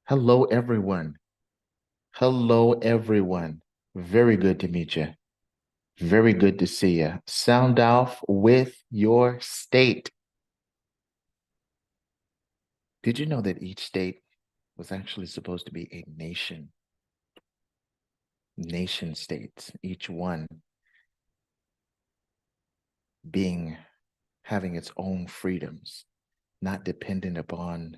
Hello, everyone. Hello, everyone. Very good to meet you. Very good to see you. Sound off with your state. Did you know that each state was actually supposed to be a nation? Nation states, each one being having its own freedoms, not dependent upon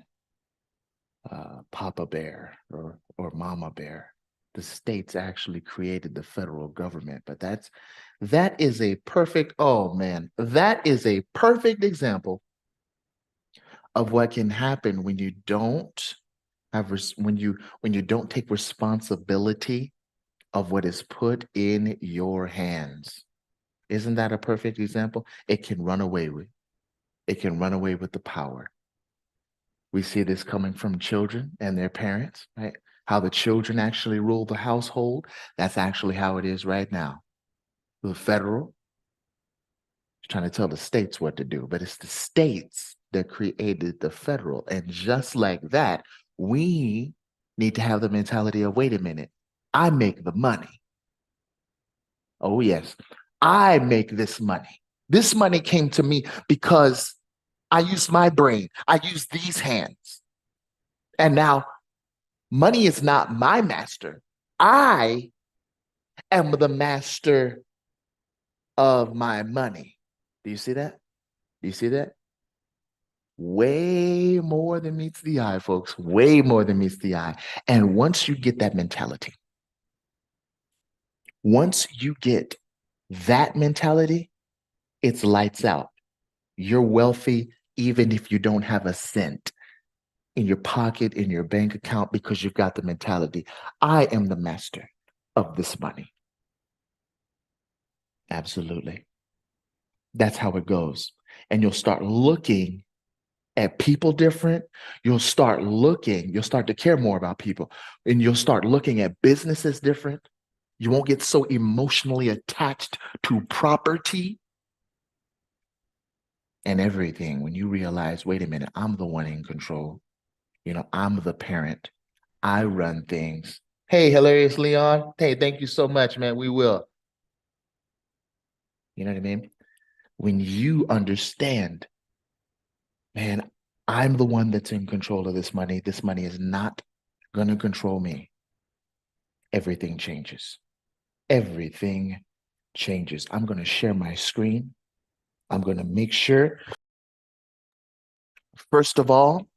Papa Bear or Mama Bear. The states actually created the federal government, but that is a perfect, oh man, that is a perfect example of what can happen when you don't when you don't take responsibility of what is put in your hands. Isn't that a perfect example? It can run away with the power. We see this coming from children and their parents, right? How the children actually rule the household. That's actually how it is right now. The federal is trying to tell the states what to do, but it's the states that created the federal. And just like that, we need to have the mentality of, wait a minute, I make the money. Oh, yes, I make this money. This money came to me because I used my brain. I used these hands. And now money is not my master. I am the master of my money. Do you see that? Do you see that? Way more than meets the eye, folks. Way more than meets the eye. And once you get that mentality, once you get that mentality, it's lights out. You're wealthy even if you don't have a cent in your pocket, in your bank account, because you've got the mentality. I am the master of this money. Absolutely. That's how it goes. And you'll start looking at people different. You'll start to care more about people, and you'll start looking at businesses different. You won't get so emotionally attached to property and everything when you realize, wait a minute, I'm the one in control. I'm the parent. I run things. Hey, hilarious Leon. Hey, thank you so much, man. We will. You know what I mean? When you understand, man, I'm the one that's in control of this money. This money is not going to control me. Everything changes. Everything changes. I'm going to share my screen. I'm going to make sure, first of all,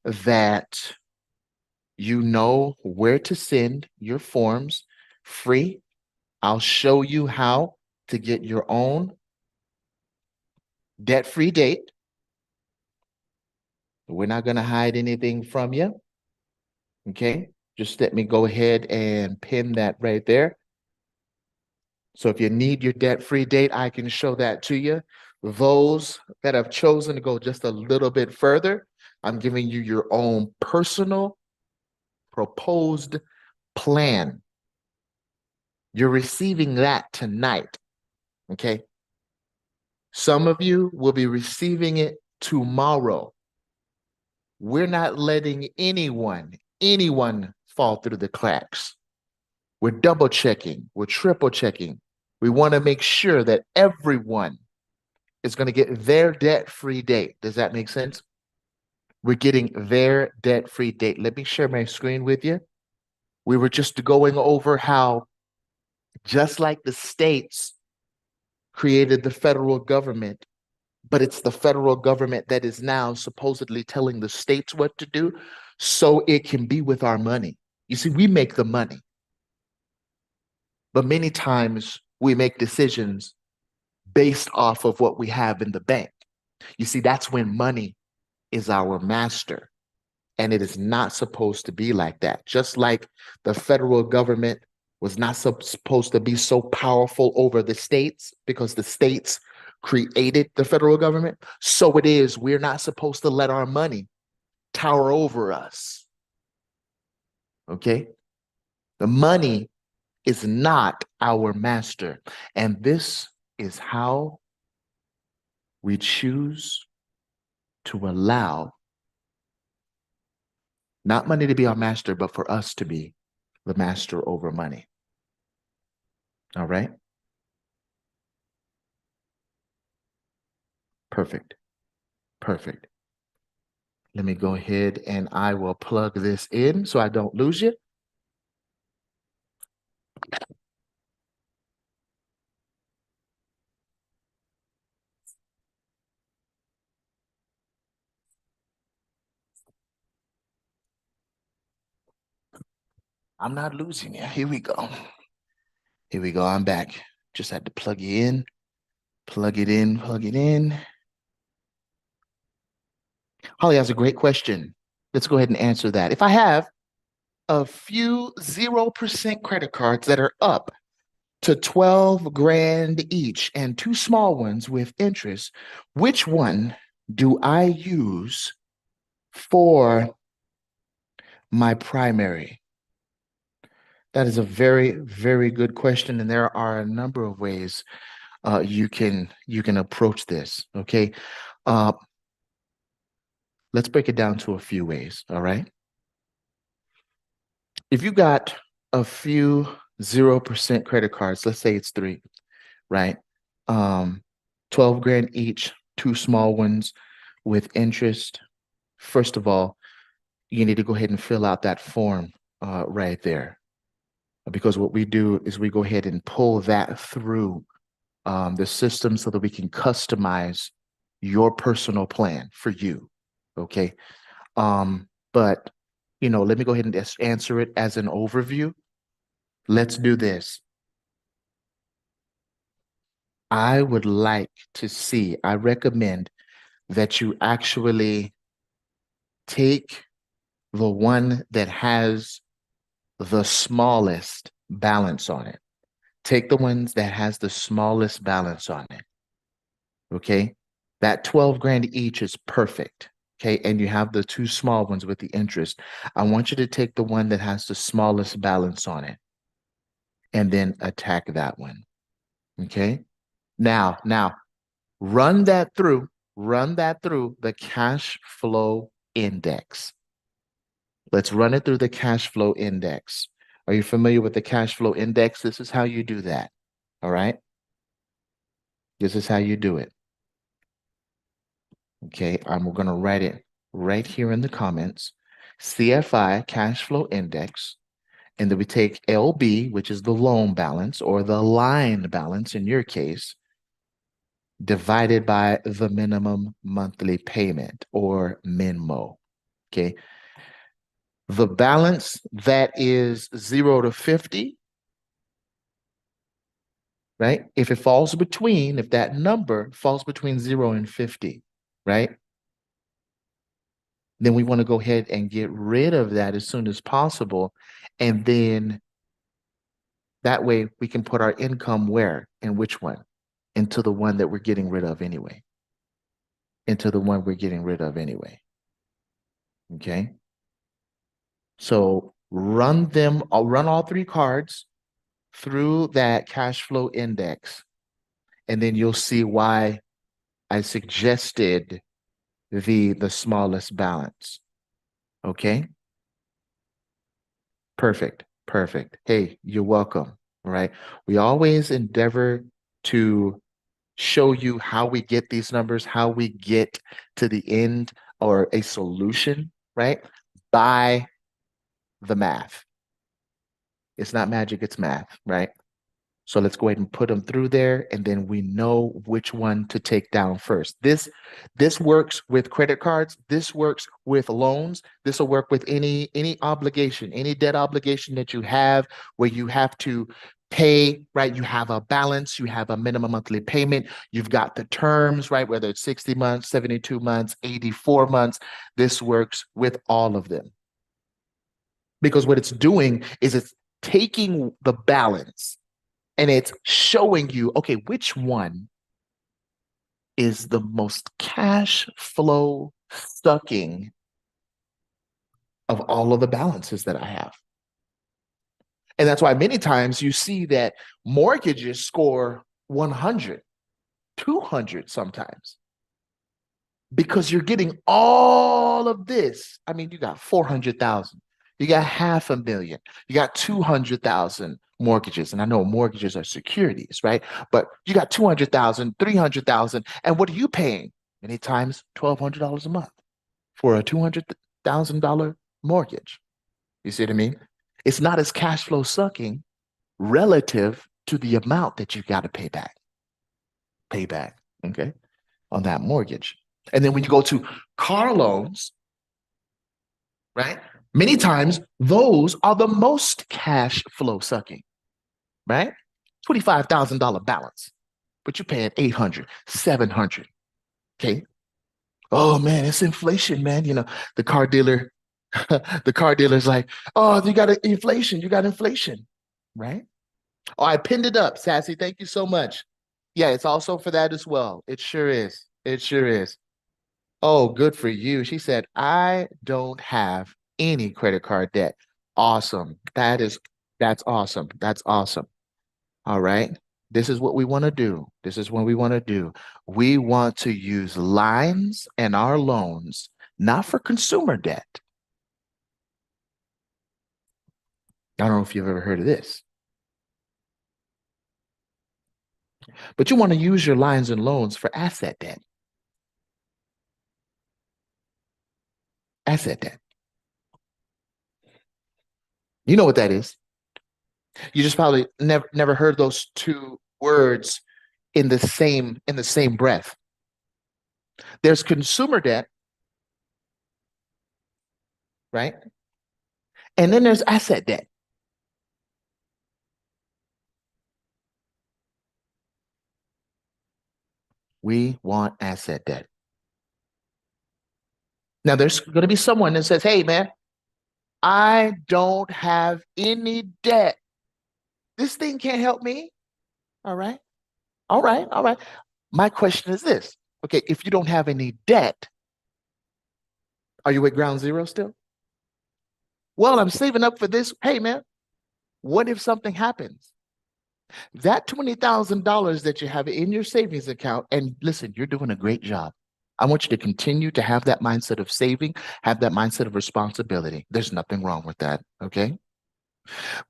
that you know where to send your forms free. I'll show you how to get your own debt-free date. We're not going to hide anything from you. Okay. Just let me go ahead and pin that right there. So if you need your debt-free date, I can show that to you. Those that have chosen to go just a little bit further, I'm giving you your own personal proposed plan. You're receiving that tonight. Okay. Some of you will be receiving it tomorrow. We're not letting anyone fall through the cracks. We're double checking. We're triple checking. We want to make sure that everyone is going to get their debt-free date. Does that make sense? We're getting their debt-free date. Let me share my screen with you. We were just going over how, just like the states created the federal government, but it's the federal government that is now supposedly telling the states what to do, so it can be with our money. You see, we make the money, but many times we make decisions based off of what we have in the bank. You see, that's when money is our master. And it is not supposed to be like that. Just like the federal government was not supposed to be so powerful over the states because the states created the federal government, so it is. We're not supposed to let our money tower over us. Okay? The money is not our master. And this is how we choose to allow Not money to be our master, but for us to be the master over money. All right? Perfect. Perfect. Let me go ahead and I will plug this in so I don't lose you. I'm not losing you. Here we go. Here we go. I'm back. Just had to plug you in, plug it in, plug it in. Holly has a great question. Let's go ahead and answer that. If I have a few 0% credit cards that are up to 12 grand each and two small ones with interest, which one do I use for my primary? That is a very, very good question, and there are a number of ways you can approach this. Okay, let's break it down to a few ways. All right, if you got a few 0% credit cards, let's say it's three, right? 12 grand each, two small ones with interest. First of all, you need to go ahead and fill out that form right there. Because what we do is we go ahead and pull that through the system so that we can customize your personal plan for you. Okay. But, let me go ahead and just answer it as an overview. Let's do this. I would like to see, I recommend that you actually take the one that has the smallest balance on it. Take the ones that has the smallest balance on it. Okay. That 12 grand each is perfect. Okay. And you have the two small ones with the interest. I want you to take the one that has the smallest balance on it and then attack that one. Okay. Now, run that through the cash flow index. Let's run it through the cash flow index. Are you familiar with the cash flow index? This is how you do that. All right. This is how you do it. Okay. I'm going to write it right here in the comments. CFI cash flow index. And then we take LB, which is the loan balance or the line balance in your case, divided by the minimum monthly payment or MINMO. Okay. The balance that is 0 to 50, right? If that number falls between 0 and 50, right? Then we want to go ahead and get rid of that as soon as possible. And then that way we can put our income where and which one? Into the one that we're getting rid of anyway. Okay. So I'll run all three cards through that cash flow index. And then you'll see why I suggested the smallest balance. Okay. Perfect. Hey, you're welcome. All right. We always endeavor to show you how we get these numbers, how we get to the end or a solution, right? By the math. It's not magic, it's math, right? So let's go ahead and put them through there, and then we know which one to take down first. This works with credit cards. This works with loans. This will work with any obligation, any debt obligation that you have where you have to pay, right? You have a balance, you have a minimum monthly payment, you've got the terms, right? Whether it's 60 months, 72 months, 84 months. This works with all of them. Because what it's doing is it's taking the balance and it's showing you, okay, which one is the most cash flow sucking of all of the balances that I have. And that's why many times you see that mortgages score 100, 200 sometimes. because you're getting all of this. I mean, you got 400,000, you got 500,000, you got 200,000 mortgages. And I know mortgages are securities, right? But you got 200,000, 300,000. And what are you paying? Many times $1,200 a month for a $200,000 mortgage. You see what I mean? It's not as cash flow sucking relative to the amount that you got to pay back, okay, on that mortgage. And then when you go to car loans, right? Many times those are the most cash flow sucking, right? $25,000 balance, but you're paying 800, 700. Okay. Oh man, it's inflation, man. You know, the car dealer, the car dealer's like, oh, you got inflation, right? Oh, I pinned it up, Sassy. Thank you so much. Yeah, it's also for that as well. It sure is. It sure is. Oh, good for you. She said, I don't have any credit card debt. Awesome. That's awesome. That's awesome. All right. This is what we want to do. This is what we want to do. We want to use lines and our loans, not for consumer debt. I don't know if you've ever heard of this, but you want to use your lines and loans for asset debt. Asset debt. You know what that is. You just probably never heard those two words in the same breath. There's consumer debt, right? And then there's asset debt. We want asset debt. Now there's going to be someone that says, "Hey man, I don't have any debt. This thing can't help me." All right. All right. All right. My question is this. Okay, if you don't have any debt, are you at ground zero still? Well, I'm saving up for this. Hey, man, what if something happens? That $20,000 that you have in your savings account, and listen, you're doing a great job. I want you to continue to have that mindset of saving, have that mindset of responsibility. There's nothing wrong with that. Okay.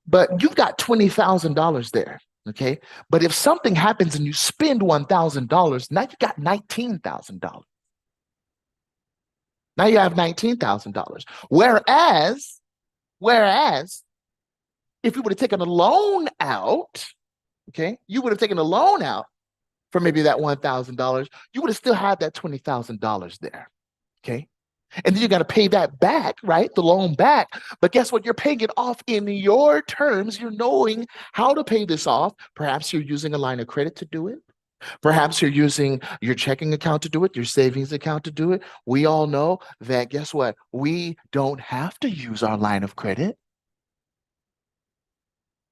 But you've got $20,000 there. Okay. But if something happens and you spend $1,000, now you got $19,000. Now you have $19,000. Whereas if you would have taken a loan out, okay, you would have taken a loan out for maybe that $1,000, you would have still had that $20,000 there. Okay. And then you got to pay that back, right? The loan back. But guess what? You're paying it off in your terms. You're knowing how to pay this off. Perhaps you're using a line of credit to do it. Perhaps you're using your checking account to do it, your savings account to do it. We all know that, guess what? We don't have to use our line of credit.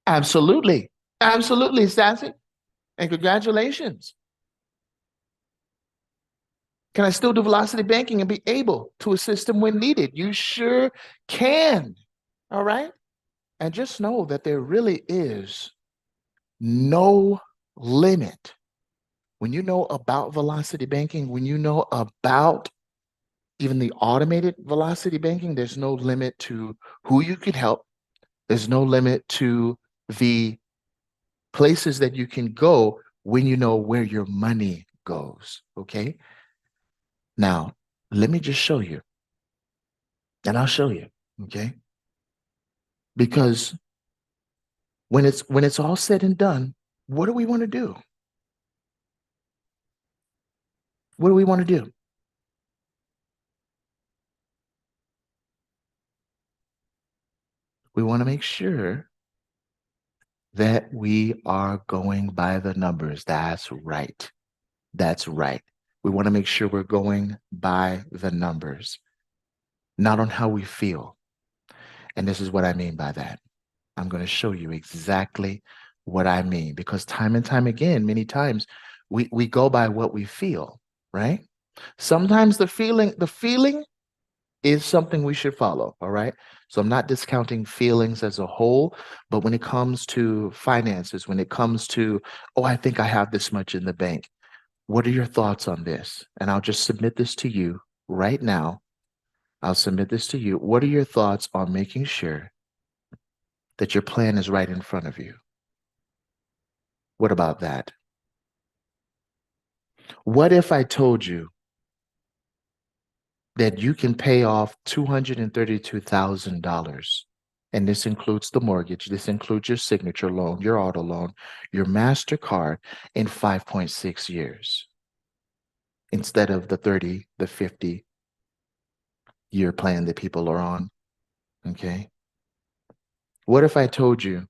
Absolutely. Absolutely, Sassy. And congratulations. Can I still do velocity banking and be able to assist them when needed? You sure can. All right. And just know that there really is no limit. When you know about velocity banking, when you know about even the automated velocity banking, there's no limit to who you can help. There's no limit to the places that you can go when you know where your money goes. Okay. Now, let me just show you. And I'll show you. Okay. Because when it's all said and done, what do we want to do? What do we want to do? We want to make sure that we are going by the numbers. That's right. That's right. We want to make sure we're going by the numbers, not on how we feel. And this is what I mean by that. I'm going to show you exactly what I mean, because time and time again, many times we go by what we feel, right? Sometimes the feeling is something we should follow. All right. So I'm not discounting feelings as a whole, but when it comes to finances, when it comes to, oh, I think I have this much in the bank, What are your thoughts on this? And I'll just submit this to you right now. I'll submit this to you. What are your thoughts on making sure that your plan is right in front of you? What about that? What if I told you that you can pay off $232,000? And this includes the mortgage, this includes your signature loan, your auto loan, your MasterCard in 5.6 years instead of the 30, the 50-year plan that people are on. Okay. What if I told you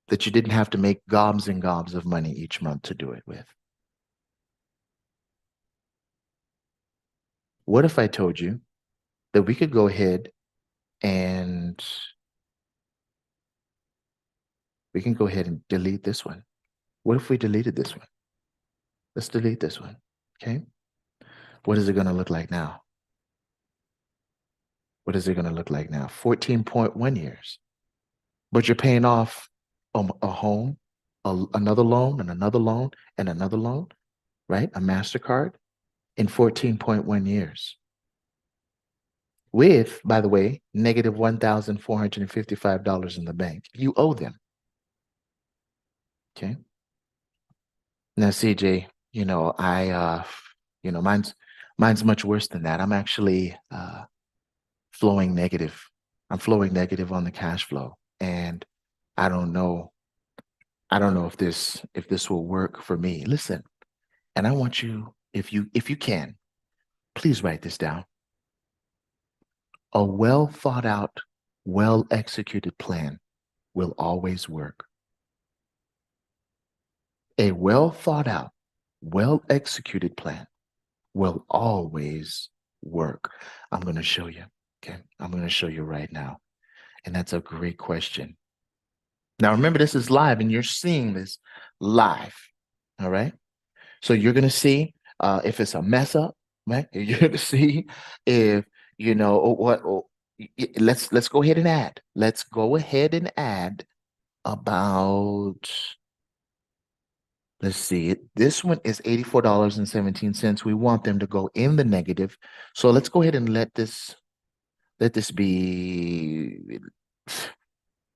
that you didn't have to make gobs and gobs of money each month to do it with? What if I told you that we could go ahead and we can go ahead and delete this one? What if we deleted this one? Let's delete this one. Okay. What is it going to look like now? What is it going to look like now? 14.1 years. But you're paying off a home, another loan, and another loan, and another loan, right? A MasterCard in 14.1 years. With, by the way, negative $1,455 in the bank. You owe them. Okay. Now, CJ, mine's much worse than that. I'm actually flowing negative. I'm flowing negative on the cash flow. And I don't know if this will work for me. Listen, and I want you, if you can, please write this down. A well thought out, well executed plan will always work. A well thought out, well executed plan will always work. I'm going to show you. Okay. I'm going to show you right now. And that's a great question. Now, remember, this is live and you're seeing this live. All right. So you're going to see if it's a mess up, right? You're going to see if, let's go ahead and add. Let's go ahead and add about, let's see, this one is $84.17. We want them to go in the negative. So let's go ahead and let this be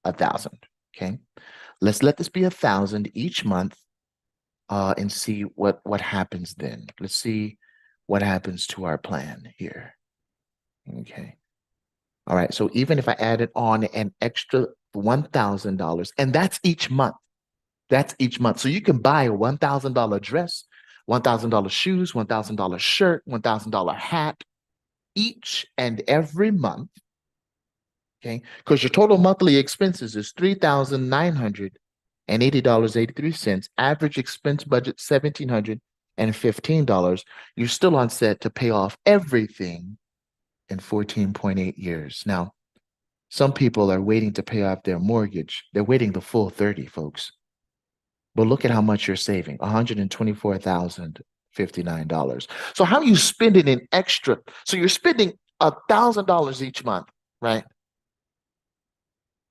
1,000. Okay. Let's let this be 1,000 each month and see what happens then. Let's see what happens to our plan here. Okay. All right. So even if I added on an extra $1,000, and that's each month. That's each month. So you can buy a $1,000 dress, $1,000 shoes, $1,000 shirt, $1,000 hat each and every month. Okay. Because your total monthly expenses is $3,980.83. Average expense budget $1,715. You're still on set to pay off everything in 14.8 years. Now, some people are waiting to pay off their mortgage. They're waiting the full 30, folks. But look at how much you're saving, $124,059. So how are you spending an extra? So you're spending $1,000 each month, right?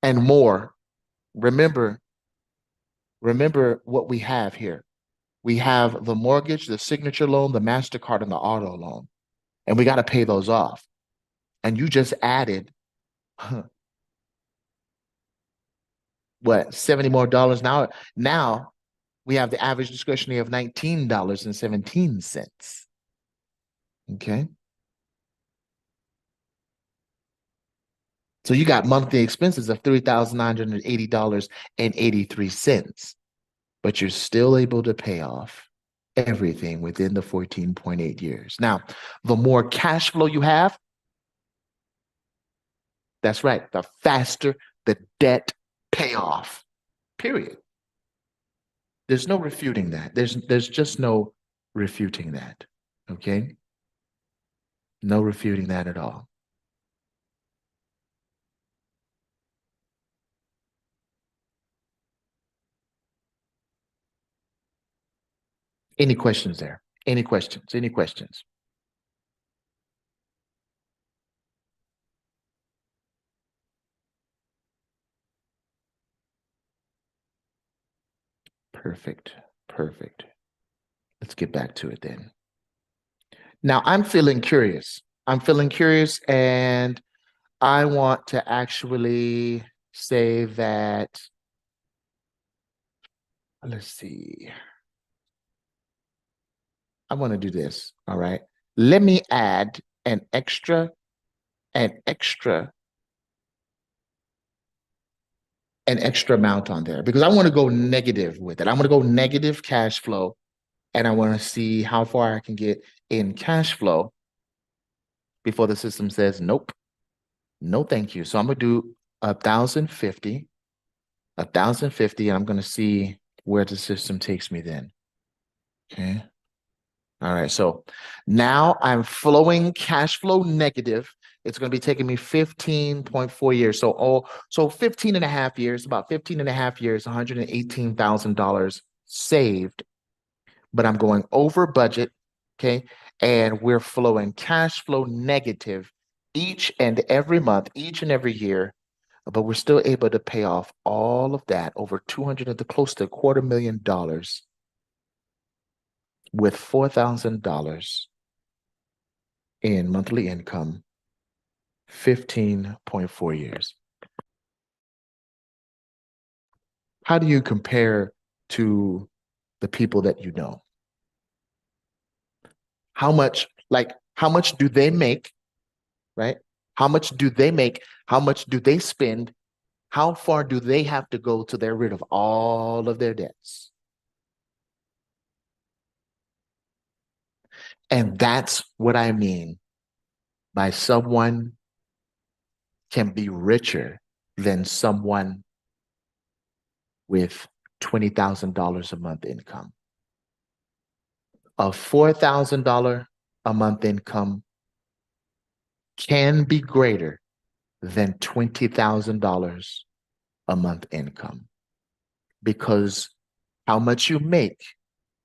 And more. Remember what we have here. We have the mortgage, the signature loan, the MasterCard, and the auto loan. And we got to pay those off. And you just added what, 70 more dollars now? Now we have the average discretionary of $19.17. Okay. So you got monthly expenses of $3,980.83, but you're still able to pay off everything within the 14.8 years. Now, the more cash flow you have, that's right, the faster the debt payoff, period. There's no refuting that. There's just no refuting that. Okay? No refuting that at all. Any questions there? Any questions? Any questions? Perfect. Perfect. Let's get back to it then. Now I'm feeling curious. I'm feeling curious, and I want to actually say that, let's see. I want to do this. All right. Let me add an extra, an extra, an extra amount on there because I want to go negative with it. I want to go negative cash flow, and I want to see how far I can get in cash flow before the system says, nope, no, thank you. So I'm going to do 1,050, 1,050, and I'm going to see where the system takes me then. Okay. All right. So now I'm flowing cash flow negative. It's going to be taking me 15.4 years. So 15 and a half years, about 15 and a half years, $118,000 saved, but I'm going over budget. Okay. And we're flowing cash flow negative each and every month, each and every year, but we're still able to pay off all of that, over 200 of the close to $250,000 with $4,000 in monthly income, 15.4 years. How do you compare to the people that you know? How much do they make, right? How much do they make? How much do they spend? How far do they have to go till they're rid of all of their debts? And that's what I mean by someone can be richer than someone with $20,000 a month income. A $4,000 a month income can be greater than $20,000 a month income because how much you make,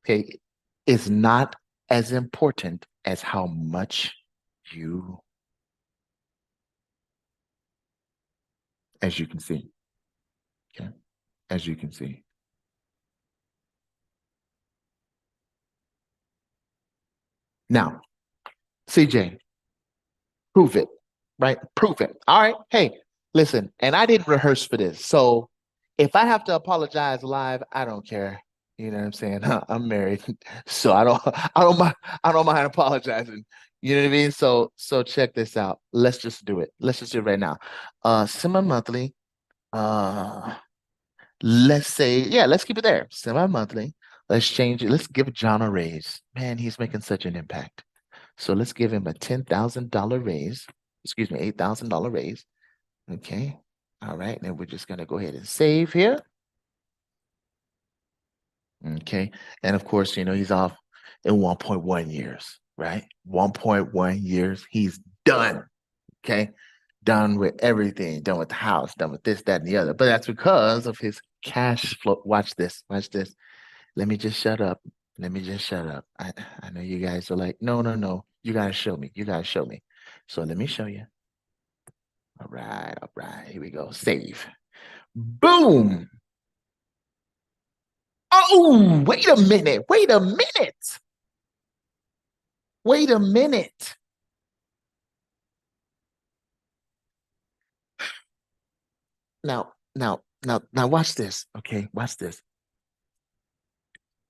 okay, is not as important as how much you, as you can see, okay, as you can see. Now, CJ, prove it, right? Prove it. All right. Hey, listen, and I didn't rehearse for this. So if I have to apologize live, I don't care. You know what I'm saying? I'm married. So I don't mind apologizing. You know what I mean? So check this out. Let's just do it. Let's just do it right now. Semi-monthly. Uh let's say, yeah, let's keep it there. Semi-monthly. Let's change it. Let's give John a raise. Man, he's making such an impact. So let's give him a $10,000 raise. Excuse me, $8,000 raise. Okay. All right. Then we're just going to go ahead and save here. Okay. And of course, he's off in 1.1 years, right? 1.1 years. He's done. Okay. Done with everything, done with the house, done with this, that, and the other. But that's because of his cash flow. Watch this. Watch this. Let me just shut up. Let me just shut up. I know you guys are like, no, no, no. You got to show me. You got to show me. So let me show you. All right. All right. Here we go. Save. Boom. Oh, wait a minute. Wait a minute. Wait a minute. Now, watch this. Okay, watch this.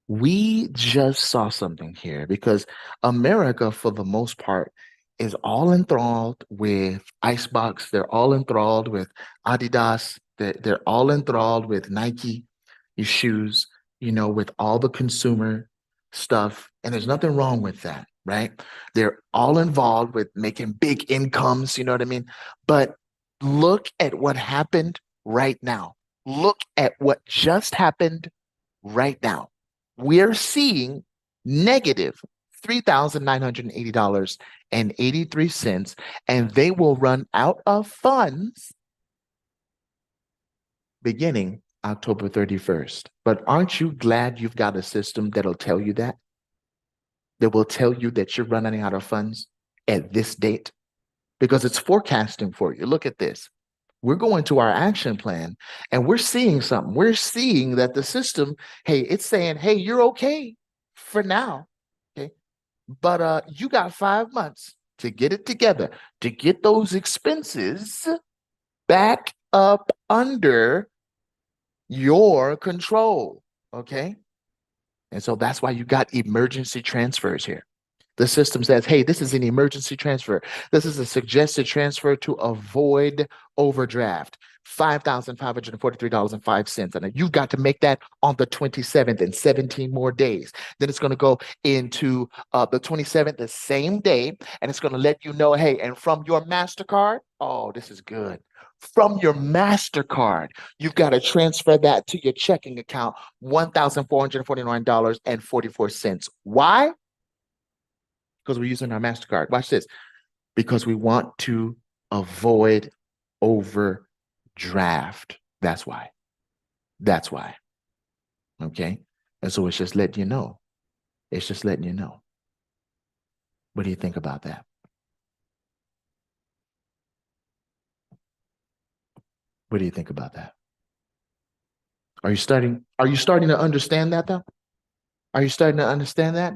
We just saw something here because America, for the most part, is all enthralled with Icebox. They're all enthralled with Adidas. They're all enthralled with Nike shoes, with all the consumer stuff. And there's nothing wrong with that, right? They're all involved with making big incomes, you know what I mean? But look at what happened right now. Look at what just happened right now. We're seeing negative $3,980.83, and they will run out of funds beginning October 31st. But aren't you glad you've got a system that'll tell you that? That will tell you that you're running out of funds at this date? Because it's forecasting for you. Look at this. We're going to our action plan and we're seeing something. We're seeing that the system, hey, it's saying, hey, you're okay. for now. Okay. But you got 5 months to get it together, to get those expenses back up under your control. Okay. And so that's why you got emergency transfers here. The system says, hey, this is an emergency transfer. This is a suggested transfer to avoid overdraft. $5,543.05. And you've got to make that on the 27th and 17 more days. Then it's going to go into the 27th, the same day, and it's going to let you know, hey, and from your MasterCard, oh, this is good. From your MasterCard, you've got to transfer that to your checking account, $1,449.44. Why? Because we're using our MasterCard. Watch this. Because we want to avoid overdraft. That's why. That's why. Okay. And so it's just letting you know. It's just letting you know. What do you think about that? What do you think about that? Are you starting to understand that though? Are you starting to understand that?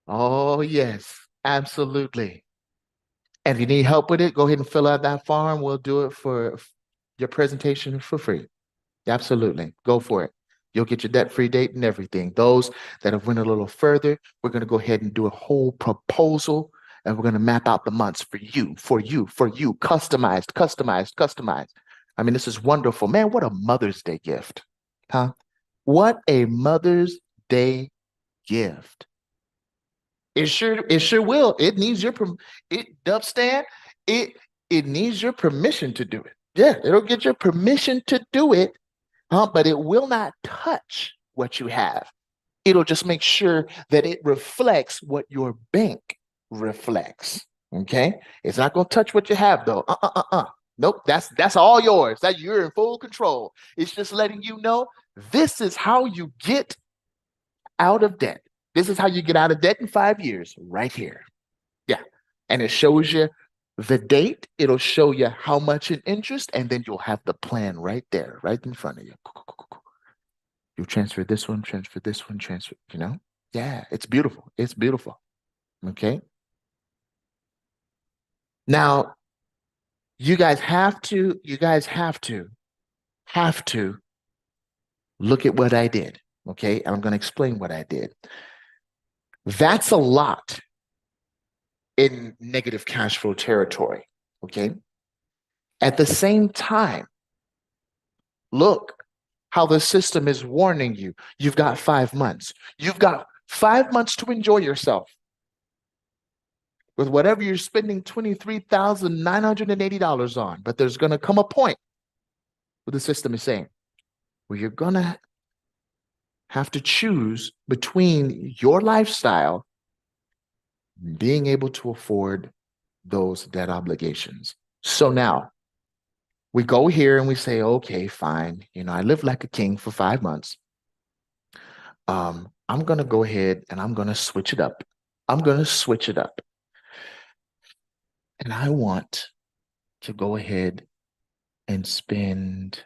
Oh, yes, absolutely. And if you need help with it, go ahead and fill out that form. We'll do it for your presentation for free. Absolutely. Go for it. You'll get your debt-free date and everything. Those that have went a little further, we're going to go ahead and do a whole proposal, and we're going to map out the months for you, customized, customized, customized. I mean, this is wonderful. Man, what a Mother's Day gift, huh? What a Mother's Day gift. It sure will. It needs your Dubstan, it needs your permission to do it. Yeah, it'll get your permission to do it, but it will not touch what you have. It'll just make sure that it reflects what your bank reflects. Okay, it's not going to touch what you have though. Nope, that's all yours. That you're in full control. It's just letting you know this is how you get out of debt. This is how you get out of debt in 5 years, right here. Yeah. And it shows you the date. It'll show you how much in interest, and then you'll have the plan right there, right in front of you. You transfer this one, transfer, you know? Yeah, it's beautiful. It's beautiful. Okay. Now, you guys have to look at what I did. Okay. And I'm going to explain what I did. That's a lot in negative cash flow territory. Okay. At the same time, look how the system is warning you. You've got 5 months. You've got 5 months to enjoy yourself with whatever you're spending $23,980 on. But there's going to come a point where the system is saying, where you're going to have to choose between your lifestyle and being able to afford those debt obligations. So now we go here and we say, okay, fine. You know, I lived like a king for 5 months. I'm going to go ahead and I'm going to switch it up. And I want to go ahead and spend,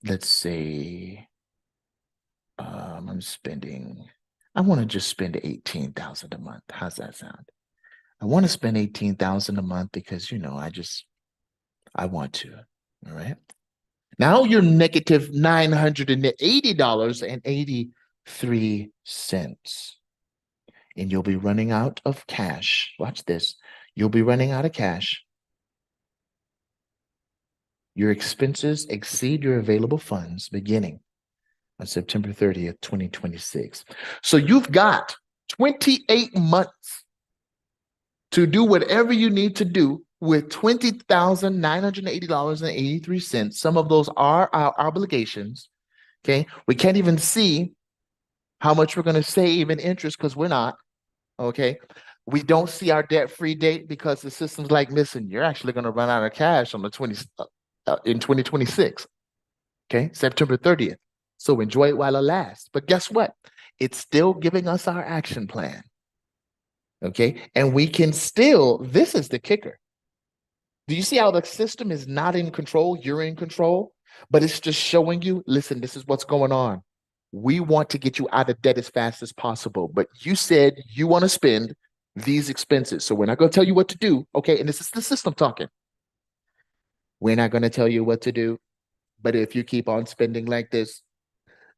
let's say, I want to just spend $18,000 a month. How's that sound? I want to spend $18,000 a month because, you know, I want to. All right. Now you're negative $980.83. And you'll be running out of cash. Watch this. You'll be running out of cash. Your expenses exceed your available funds beginning on September 30th, 2026. So you've got 28 months to do whatever you need to do with $20,980.83. Some of those are our obligations. Okay. We can't even see how much we're going to save in interest because we're not. Okay. We don't see our debt-free date because the system's like, listen, you're actually going to run out of cash on the in 2026. Okay. September 30th. So enjoy it while it lasts. But guess what? It's still giving us our action plan. Okay. And we can still, this is the kicker. Do you see how the system is not in control? You're in control, but it's just showing you, listen, this is what's going on. We want to get you out of debt as fast as possible. But you said you want to spend these expenses. So we're not going to tell you what to do. Okay. And this is the system talking. We're not going to tell you what to do. But if you keep on spending like this,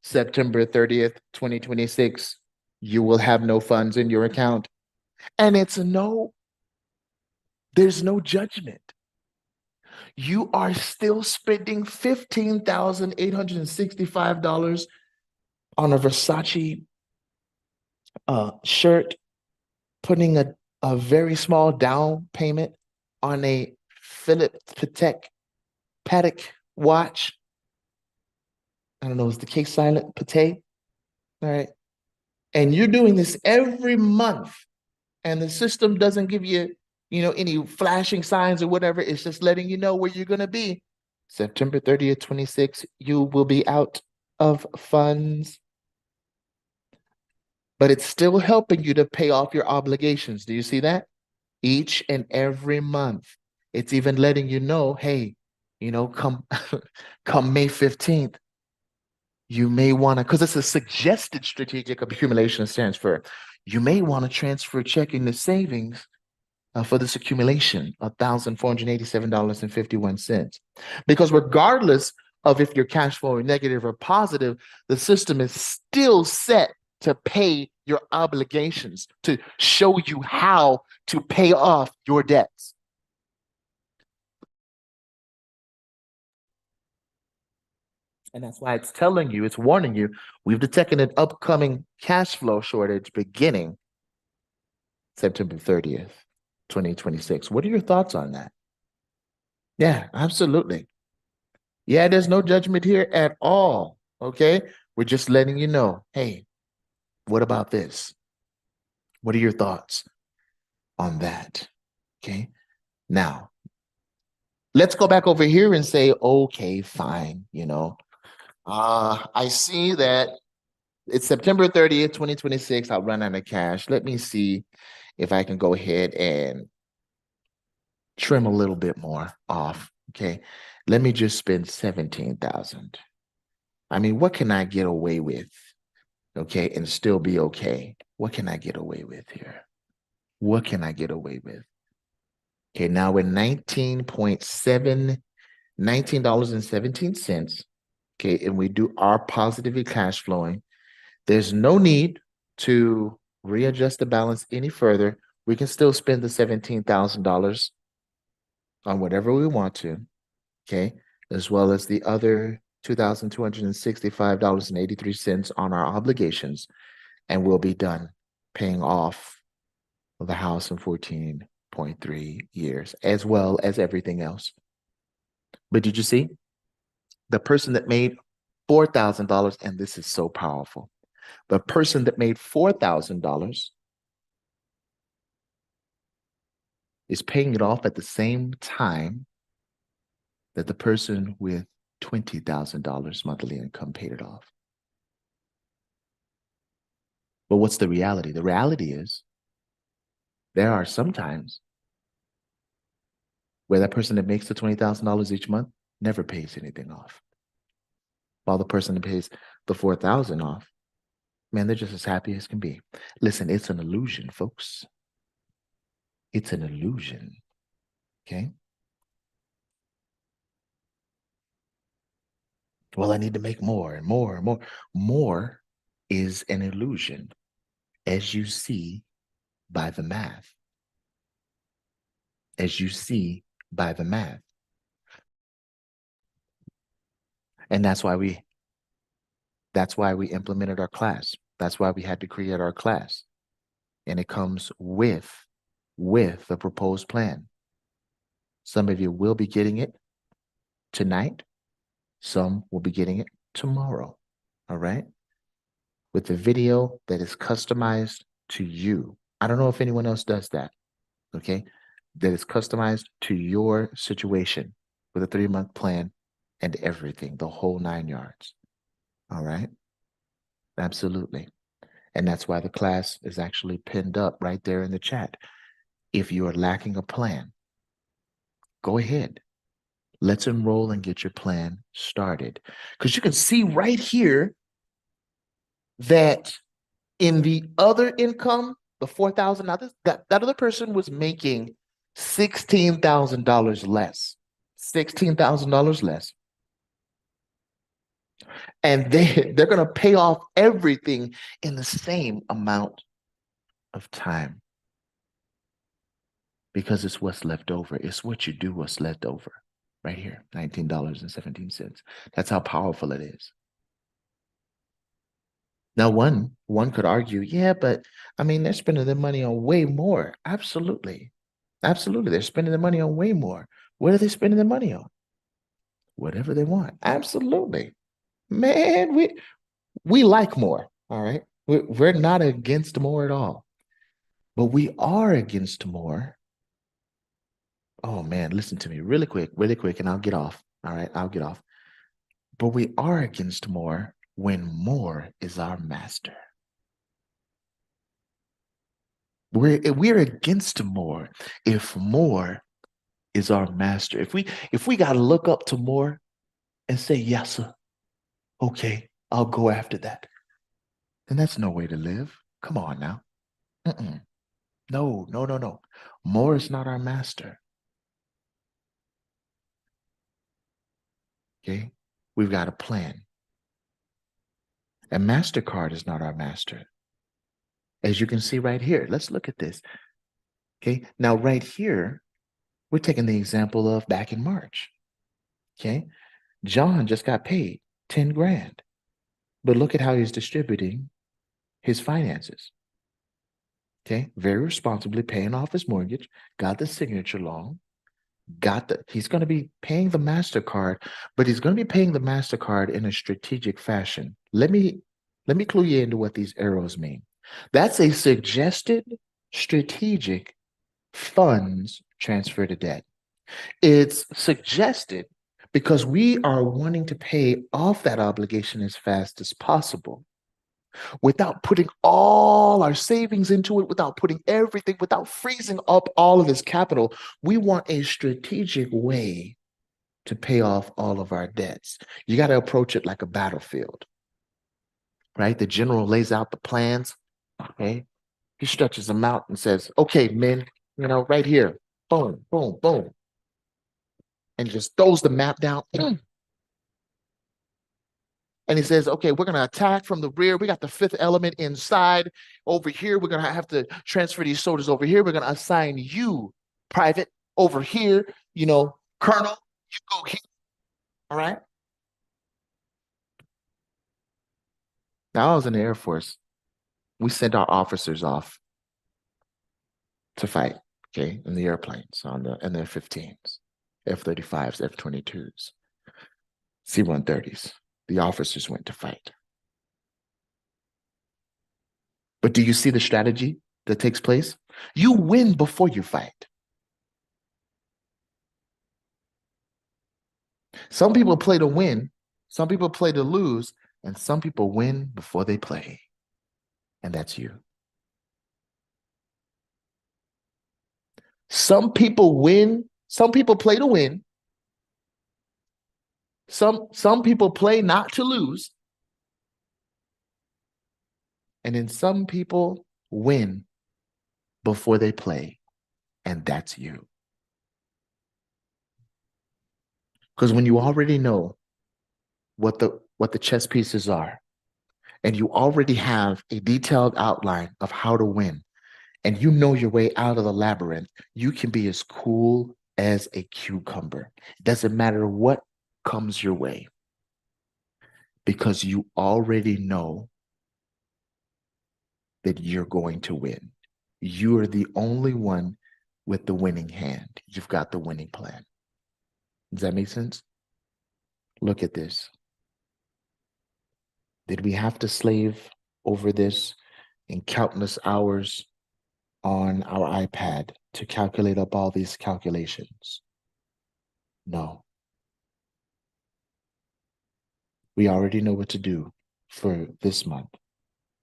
September 30th, 2026, you will have no funds in your account. And there's no judgment. You are still spending $15,865 on a Versace shirt, putting a very small down payment on a Philip Patek watch. I don't know, is the case silent? Patek? All right. And you're doing this every month, and the system doesn't give you, any flashing signs or whatever. It's just letting you know where you're going to be. September 30th, 26, you will be out of funds. But it's still helping you to pay off your obligations. Do you see that? Each and every month. It's even letting you know, hey, come come May 15th, you may want to, because it's a suggested strategic accumulation transfer. You may want to transfer checking the savings for this accumulation of $1,487.51. Because regardless of if your cash flow is negative or positive, the system is still set to pay your obligations, to show you how to pay off your debts. And that's why it's telling you, it's warning you, we've detected an upcoming cash flow shortage beginning September 30th, 2026. What are your thoughts on that? Yeah, absolutely. Yeah, there's no judgment here at all. Okay. We're just letting you know, hey, what about this? What are your thoughts on that? Okay. Now, let's go back over here and say, okay, fine. I see that it's September 30th, 2026. I'll run out of cash. Let me see if I can go ahead and trim a little bit more off. Okay. Let me just spend 17,000. I mean, what can I get away with? Okay, and still be okay. What can I get away with here? What can I get away with? Okay, now we're $19.17. Okay, and we do our positively cash flowing. There's no need to readjust the balance any further. We can still spend the $17,000 on whatever we want to, okay, as well as the other $2,265.83 on our obligations, and we'll be done paying off the house in 14.3 years, as well as everything else. But did you see? The person that made $4,000, and this is so powerful, the person that made $4,000 is paying it off at the same time that the person with $20,000 monthly income paid it off. But what's the reality? The reality is there are some times where that person that makes the $20,000 each month never pays anything off, while the person that pays the $4,000 off, man, they're just as happy as can be. Listen, it's an illusion, folks. It's an illusion. Okay. Well, I need to make more and more and more. More is an illusion, as you see by the math. As you see by the math. And that's why we implemented our class. That's why we had to create our class. And it comes with a proposed plan. Some of you will be getting it tonight. Some will be getting it tomorrow. All right. With a video that is customized to you. I don't know if anyone else does that. Okay. That is customized to your situation with a 3-month plan and everything, the whole 9 yards. All right. Absolutely. And that's why the class is actually pinned up right there in the chat. If you are lacking a plan, go ahead. Let's enroll and get your plan started. Because you can see right here that in the other income, the 4,000, now that other person was making $16,000 less. $16,000 less. And they're going to pay off everything in the same amount of time, because it's what's left over. It's what you do, what's left over. Right here, $19.17. That's how powerful it is. Now, one could argue, yeah, but I mean, they're spending their money on way more. Absolutely. Absolutely. They're spending their money on way more. What are they spending their money on? Whatever they want. Absolutely. Man, we like more. All right. We're not against more at all. But we are against more. Oh man, listen to me really quick, and I'll get off. All right, I'll get off. But we are against more when more is our master. We're against more if more is our master. If we gotta look up to more and say, yes, sir, okay, I'll go after that, then that's no way to live. Come on now. Mm-mm. No, no, no, no. More is not our master. Okay? We've got a plan. And MasterCard is not our master. As you can see right here, let's look at this. Okay, now right here, we're taking the example of back in March. Okay, John just got paid 10 grand, but look at how he's distributing his finances. Okay, very responsibly paying off his mortgage, got the signature loan, he's going to be paying the MasterCard, but he's going to be paying the MasterCard in a strategic fashion. Let me clue you into what these arrows mean. That's a suggested strategic funds transfer to debt. It's suggested because we are wanting to pay off that obligation as fast as possible without putting all our savings into it, without putting everything, without freezing up all of this capital. We want a strategic way to pay off all of our debts. You got to approach it like a battlefield, right? The general lays out the plans, okay? He stretches them out and says, okay, men, right here, boom, boom, boom. And he just throws the map down. And he says, okay, we're going to attack from the rear. We got the fifth element inside. Over here, we're going to have to transfer these soldiers over here. We're going to assign you, private, over here, colonel, you go here. All right. Now I was in the Air Force. We sent our officers off to fight, okay, in the airplanes, in the F-15s, F-35s, F-22s, C-130s. The officers went to fight. But do you see the strategy that takes place? You win before you fight. Some people play to win, some people play to lose, and some people win before they play. And that's you. Some people win, some people play to win. Some people play not to lose. And then some people win before they play. And that's you. Because when you already know what the chess pieces are, and you already have a detailed outline of how to win, and you know your way out of the labyrinth, you can be as cool as a cucumber. It doesn't matter what comes your way, because you already know that you're going to win. You are the only one with the winning hand. You've got the winning plan. Does that make sense? Look at this. Did we have to slave over this in countless hours on our iPad to calculate up all these calculations? No. We already know what to do for this month,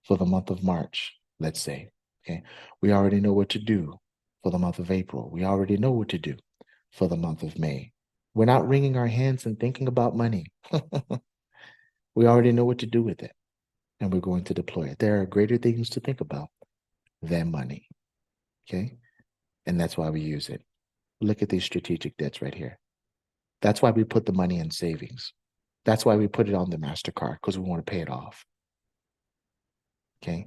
for the month of March, let's say. Okay. We already know what to do for the month of April. We already know what to do for the month of May. We're not wringing our hands and thinking about money. We already know what to do with it. and we're going to deploy it. There are greater things to think about than money. Okay. And that's why we use it. Look at these strategic debts right here. That's why we put the money in savings. That's why we put it on the MasterCard, because we want to pay it off. Okay.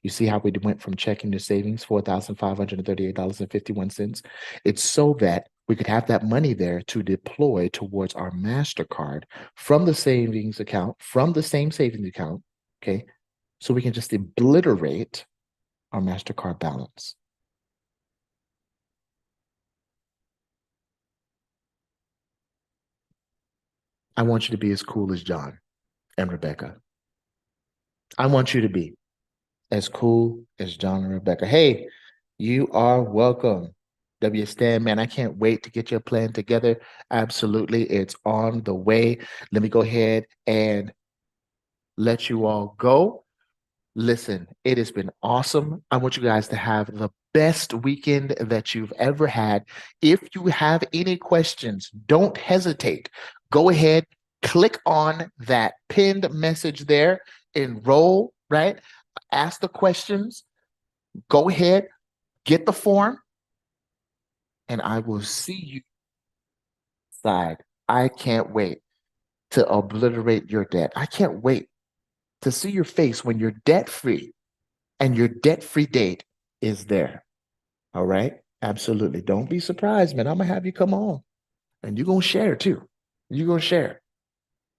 You see how we went from checking to savings, $4,538.51. It's so that we could have that money there to deploy towards our MasterCard from the savings account, from the same savings account. Okay. So we can just obliterate our MasterCard balance. I want you to be as cool as John and Rebecca. I want you to be as cool as John and Rebecca. Hey, you are welcome. W. Stan, man, I can't wait to get your plan together. Absolutely. It's on the way. Let me go ahead and let you all go. Listen, it has been awesome. I want you guys to have the best weekend that you've ever had. If you have any questions, don't hesitate. Go ahead, click on that pinned message there, enroll, right? Ask the questions. Go ahead, get the form, and I will see you inside. I can't wait to obliterate your debt. I can't wait to see your face when you're debt free and your debt free date is there. All right. Absolutely. Don't be surprised, man. I'm going to have you come on and you're going to share too. You're going to share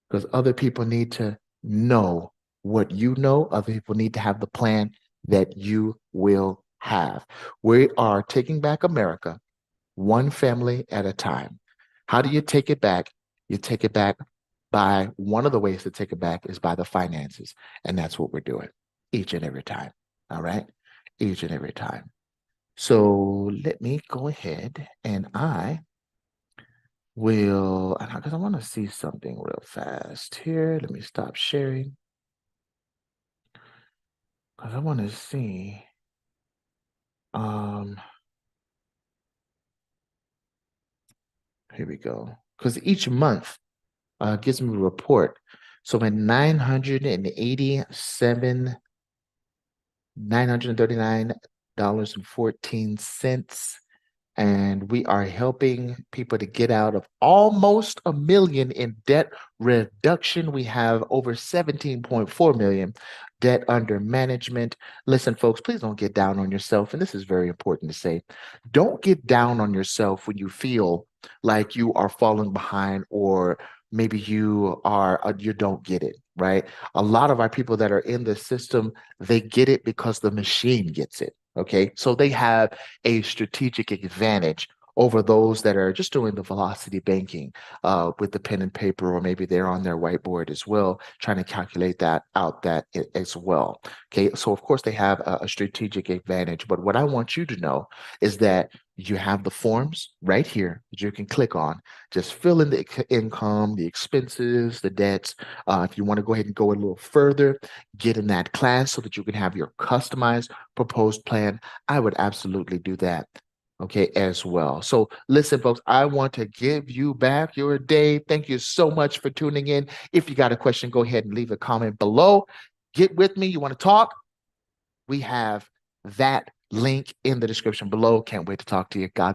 because other people need to know what you know. Other people need to have the plan that you will have. We are taking back America one family at a time. How do you take it back? You take it back by one of the ways to take it back is by the finances. And that's what we're doing each and every time. All right. Each and every time. So let me go ahead and I will, because I want to see something real fast here. Let me stop sharing because I want to see. Here we go. Because each month gives me a report. So in 987, $939.14. And we are helping people to get out of almost $1 million in debt reduction. We have over 17.4 million debt under management. Listen, folks, please don't get down on yourself. And this is very important to say. Don't get down on yourself when you feel like you are falling behind or maybe you don't get it, right? A lot of our people that are in the system, they get it because the machine gets it. Okay. So they have a strategic advantage over those that are just doing the velocity banking with the pen and paper, or maybe they're on their whiteboard as well, trying to calculate that out as well. Okay. So of course they have a strategic advantage, but what I want you to know is that you have the forms right here that you can click on. Just fill in the income, the expenses, the debts. If you want to go ahead and go a little further, get in that class so that you can have your customized proposed plan. I would absolutely do that. Okay, as well. So listen, folks, I want to give you back your day. Thank you so much for tuning in. If you got a question, go ahead and leave a comment below. Get with me. You want to talk? We have that link in the description below. Can't wait to talk to you. God